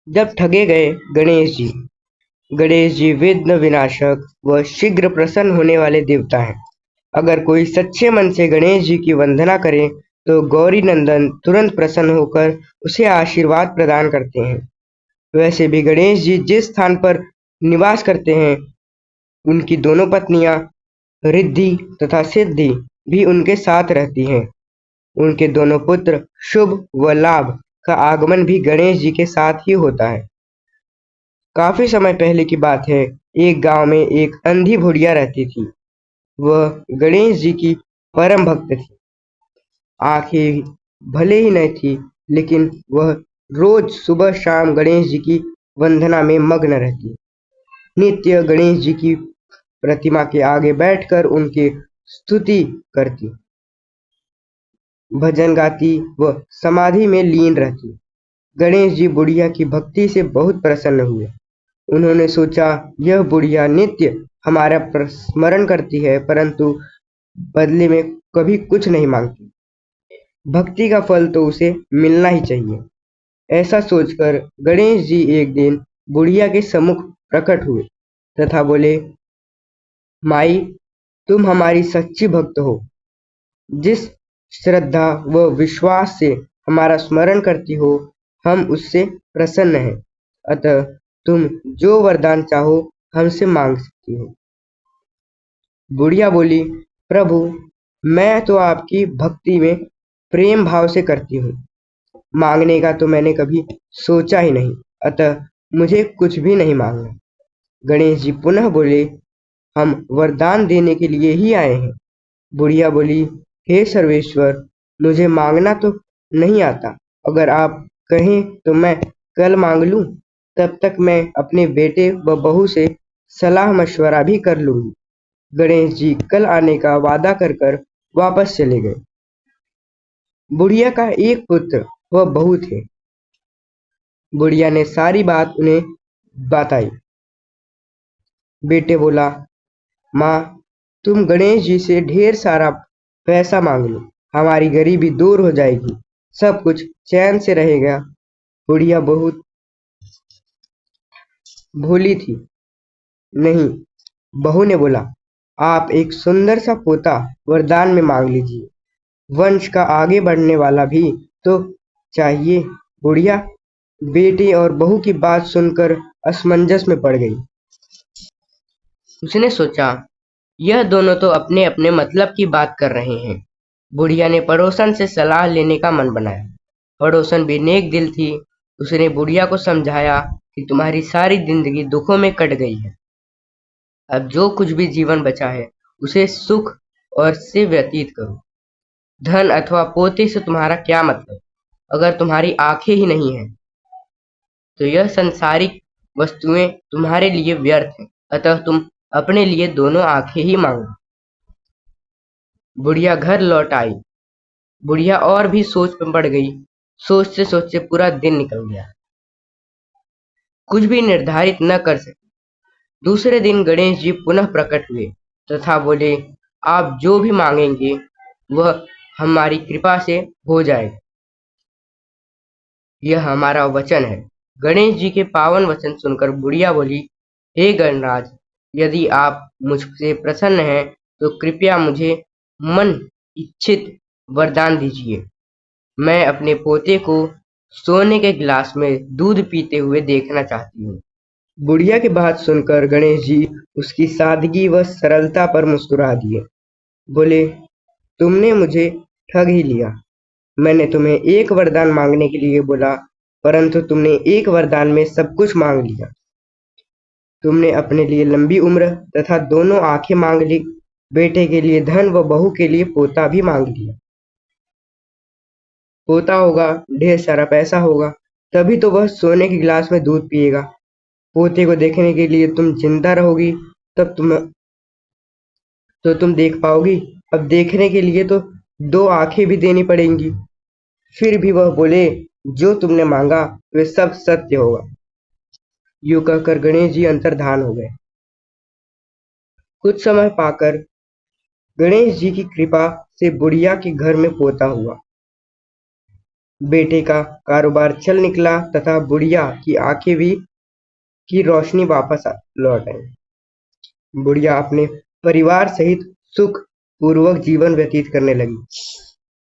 जब ठगे गए गणेश जी विघ्न विनाशक व शीघ्र प्रसन्न होने वाले देवता हैं। अगर कोई सच्चे मन से गणेश जी की वंदना करे तो गौरी नंदन तुरंत प्रसन्न होकर उसे आशीर्वाद प्रदान करते हैं। वैसे भी गणेश जी जिस स्थान पर निवास करते हैं, उनकी दोनों पत्नियां रिद्धि तथा सिद्धि भी उनके साथ रहती हैं। उनके दोनों पुत्र शुभ व लाभ का आगमन भी गणेश जी के साथ ही होता है। काफी समय पहले की बात है। एक गांव में एक अंधी बुढ़िया रहती थी। वह गणेश जी की परम भक्त थी। आंखें भले ही नहीं थी, लेकिन वह रोज सुबह शाम गणेश जी की वंदना में मग्न रहती। नित्य गणेश जी की प्रतिमा के आगे बैठकर उनकी स्तुति करती, भजन गाती व समाधि में लीन रहती। गणेश जी बुढ़िया की भक्ति से बहुत प्रसन्न हुए। उन्होंने सोचा, यह बुढ़िया नित्य हमारा स्मरण करती है, परंतु बदले में कभी कुछ नहीं मांगती। भक्ति का फल तो उसे मिलना ही चाहिए। ऐसा सोचकर गणेश जी एक दिन बुढ़िया के सम्मुख प्रकट हुए तथा बोले, माई, तुम हमारी सच्ची भक्त हो। जिस श्रद्धा व विश्वास से हमारा स्मरण करती हो, हम उससे प्रसन्न हैं। अतः तुम जो वरदान चाहो हमसे मांग सकती हो। बुढ़िया बोली, प्रभु, मैं तो आपकी भक्ति में प्रेम भाव से करती हूँ। मांगने का तो मैंने कभी सोचा ही नहीं, अतः मुझे कुछ भी नहीं मांगना। गणेश जी पुनः बोले, हम वरदान देने के लिए ही आए हैं। बुढ़िया बोली, हे सर्वेश्वर, मुझे मांगना तो नहीं आता। अगर आप कहें तो मैं कल मांग लूं। तब तक मैं अपने बेटे व बहू से सलाह मशवरा भी कर लूंगी। गणेश जी कल आने का वादा कर कर वापस चले गए। बुढ़िया का एक पुत्र व बहू थे। बुढ़िया ने सारी बात उन्हें बताई। बेटे बोला, माँ, तुम गणेश जी से ढेर सारा पैसा मांग लो, हमारी गरीबी दूर हो जाएगी, सब कुछ चैन से रहेगा। बुढ़िया बहुत भोली थी। नहीं, बहू ने बोला, आप एक सुंदर सा पोता वरदान में मांग लीजिए। वंश का आगे बढ़ने वाला भी तो चाहिए। बुढ़िया बेटे और बहू की बात सुनकर असमंजस में पड़ गई। उसने सोचा, यह दोनों तो अपने अपने मतलब की बात कर रहे हैं। बुढ़िया ने पड़ोसन से सलाह लेने का मन बनाया। पड़ोसन भी नेक दिल थी। उसने बुढ़िया को समझाया कि तुम्हारी सारी जिंदगी दुखों में कट गई है। अब जो कुछ भी जीवन बचा है, उसे सुख और से व्यतीत करो। धन अथवा पोते से तुम्हारा क्या मतलब, अगर तुम्हारी आंखें ही नहीं हैं, तो यह संसारिक वस्तुएं तुम्हारे लिए व्यर्थ हैं। अतः तुम अपने लिए दोनों आंखें ही मांगो। बुढ़िया घर लौट आई। बुढ़िया और भी सोच में पड़ गई। सोचते सोचते पूरा दिन निकल गया। कुछ भी निर्धारित न कर सकी। दूसरे दिन गणेश जी पुनः प्रकट हुए तथा बोले, आप जो भी मांगेंगे वह हमारी कृपा से हो जाएगा। यह हमारा वचन है। गणेश जी के पावन वचन सुनकर बुढ़िया बोली, हे गणराज, यदि आप मुझसे प्रसन्न हैं तो कृपया मुझे मन इच्छित वरदान दीजिए। मैं अपने पोते को सोने के गिलास में दूध पीते हुए देखना चाहती हूँ। बुढ़िया की बात सुनकर गणेश जी उसकी सादगी व सरलता पर मुस्कुरा दिए। बोले, तुमने मुझे ठग ही लिया। मैंने तुम्हें एक वरदान मांगने के लिए बोला, परंतु तुमने एक वरदान में सब कुछ मांग लिया। तुमने अपने लिए लंबी उम्र तथा दोनों आंखें मांग ली, बेटे के लिए धन व बहू के लिए पोता भी मांग लिया। पोता होगा, ढेर सारा पैसा होगा, तभी तो वह सोने के गिलास में दूध पिएगा। पोते को देखने के लिए तुम जिंदा रहोगी, तब तुम देख पाओगी। अब देखने के लिए तो दो आंखें भी देनी पड़ेंगी। फिर भी वह बोले, जो तुमने मांगा वे सब सत्य होगा। यूं कहकर गणेश जी अंतर्धान हो गए। कुछ समय पाकर गणेश जी की कृपा से बुढ़िया के घर में पोता हुआ। बेटे का कारोबार चल निकला तथा बुढ़िया की आंखें भी की रोशनी वापस लौट आई। बुढ़िया अपने परिवार सहित सुख पूर्वक जीवन व्यतीत करने लगी।